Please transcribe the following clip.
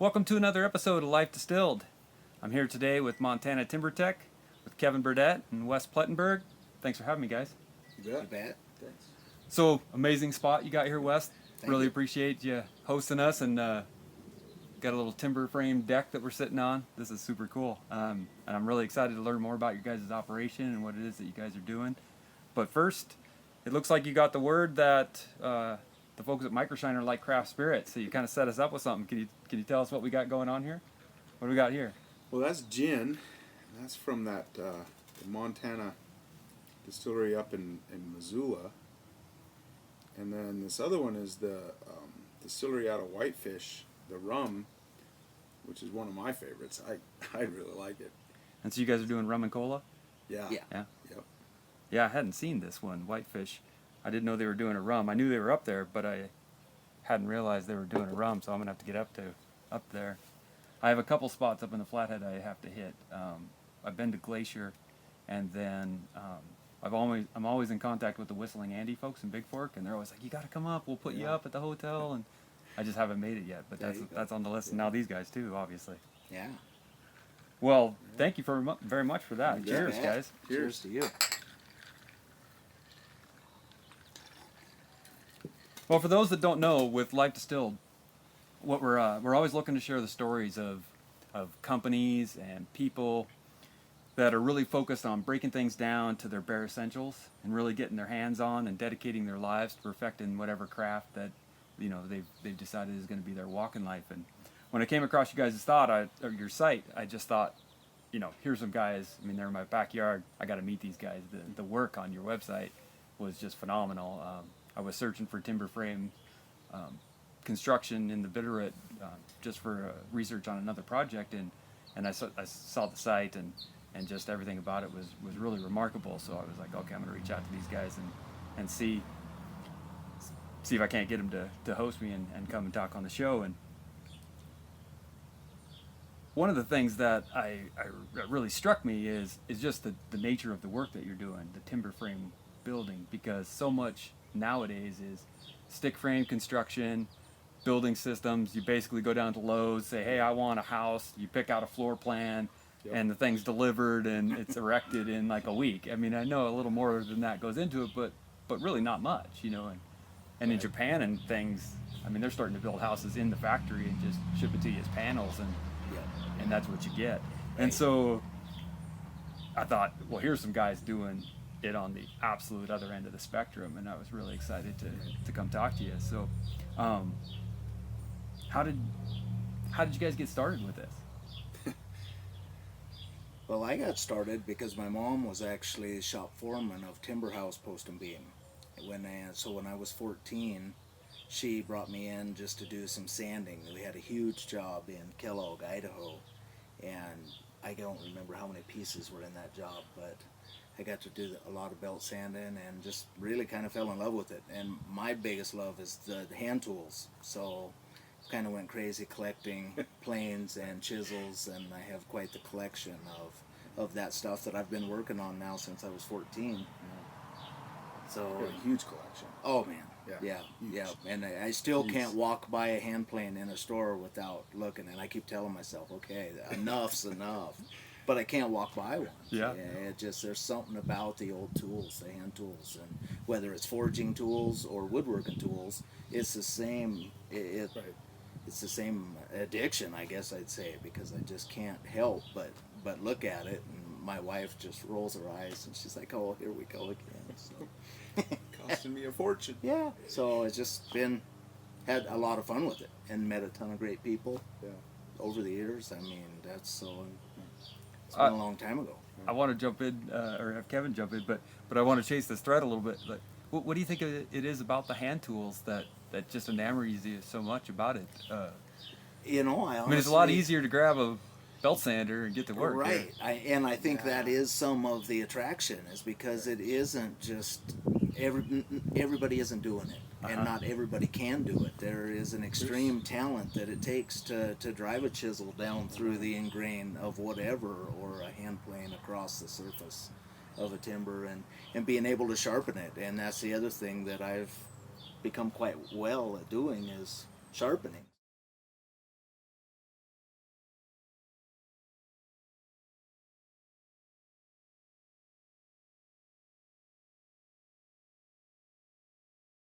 Welcome to another episode of Life Distilled. I'm here today with Montana Timber Tech, with Kevin Burdette and Wes Plettenberg. Thanks for having me, guys. You bet. Thanks. So, amazing spot you got here, Wes. Really you. appreciate you hosting us, and got a little timber frame deck that we're sitting on. This is super cool. And I'm really excited to learn more about your guys' operation and what it is that you guys are doing. But first, it looks like you got the word that the folks at MicroShiner like craft spirits, so you kind of set us up with something. Can you tell us what we got going on here? What do we got here? Well, that's gin. That's from that the Montana distillery up in Missoula. And then this other one is the distillery out of Whitefish, the rum, which is one of my favorites. I really like it. And so you guys are doing rum and cola? Yeah. Yeah. Yeah. Yep. Yeah, I hadn't seen this one, Whitefish. I didn't know they were doing a rum. I knew they were up there, but I hadn't realized they were doing a rum, so I'm gonna have to get up there. I have a couple spots up in the Flathead I have to hit. I've been to Glacier, and then I'm always in contact with the Whistling Andy folks in Big Fork, and they're always like, "You got to come up. We'll put you up at the hotel." And I just haven't made it yet, but that's on the list. And now these guys too, obviously. Yeah. Well, thank you very much for that. You Cheers, bet. guys. Cheers to you. Well, for those that don't know, with Life Distilled, what we're always looking to share the stories of companies and people that are really focused on breaking things down to their bare essentials and really getting their hands on and dedicating their lives to perfecting whatever craft that they've decided is going to be their walk in life. And when I came across you guys' your site, I just thought, here's some guys. I mean, they're in my backyard. I got to meet these guys. The work on your website was just phenomenal. I was searching for timber frame construction in the Burdette just for research on another project, and I saw the site and just everything about it was really remarkable. So I was like, okay, I'm going to reach out to these guys and see if I can't get them to host me and come and talk on the show. And one of the things that that really struck me is just the nature of the work that you're doing, the timber frame building, because so much nowadays is stick frame construction, building systems. You basically go down to Lowe's, say, hey, I want a house. You pick out a floor plan, and the thing's delivered and it's erected in like a week. I mean, I know a little more than that goes into it, but really not much, And in Japan and things, I mean, they're starting to build houses in the factory and just ship it to you as panels, and that's what you get. And so I thought, well, here's some guys doing it on the absolute other end of the spectrum, and I was really excited to come talk to you. So how did you guys get started with this? Well, I got started because my mom was actually shop foreman of Timber House Post and Beam. When I was 14, she brought me in just to do some sanding. We had a huge job in Kellogg, Idaho, and I don't remember how many pieces were in that job, but I got to do a lot of belt sanding and just really kind of fell in love with it. And my biggest love is the hand tools. So kind of went crazy collecting planes and chisels, and I have quite the collection of that stuff that I've been working on now since I was 14. So A huge collection. oh man, yeah. And I still can't walk by a hand plane in a store without looking, and I keep telling myself, okay, enough's enough. But I can't walk by one. Yeah. It just, there's something about the old tools, the hand tools, and whether it's forging tools or woodworking tools, it's the same. It's the same addiction, I guess I'd say, because I just can't help but look at it. And my wife just rolls her eyes, and she's like, "Oh, here we go again." So. Costing me a fortune. Yeah. So it's just had a lot of fun with it, and met a ton of great people. Yeah. Over the years. I mean, it's been a long time ago. I want to jump in, or have Kevin jump in, but I want to chase this thread a little bit. Like, what do you think it is about the hand tools that just enamors you so much about it? I honestly, mean, it's a lot easier to grab a belt sander and get to work. Right. I think that is some of the attraction, is because it isn't just everybody isn't doing it, and not everybody can do it. There is an extreme talent that it takes to drive a chisel down through the ingrain of whatever, or a hand plane across the surface of a timber, and being able to sharpen it. And that's the other thing that I've become quite well at doing, is sharpening.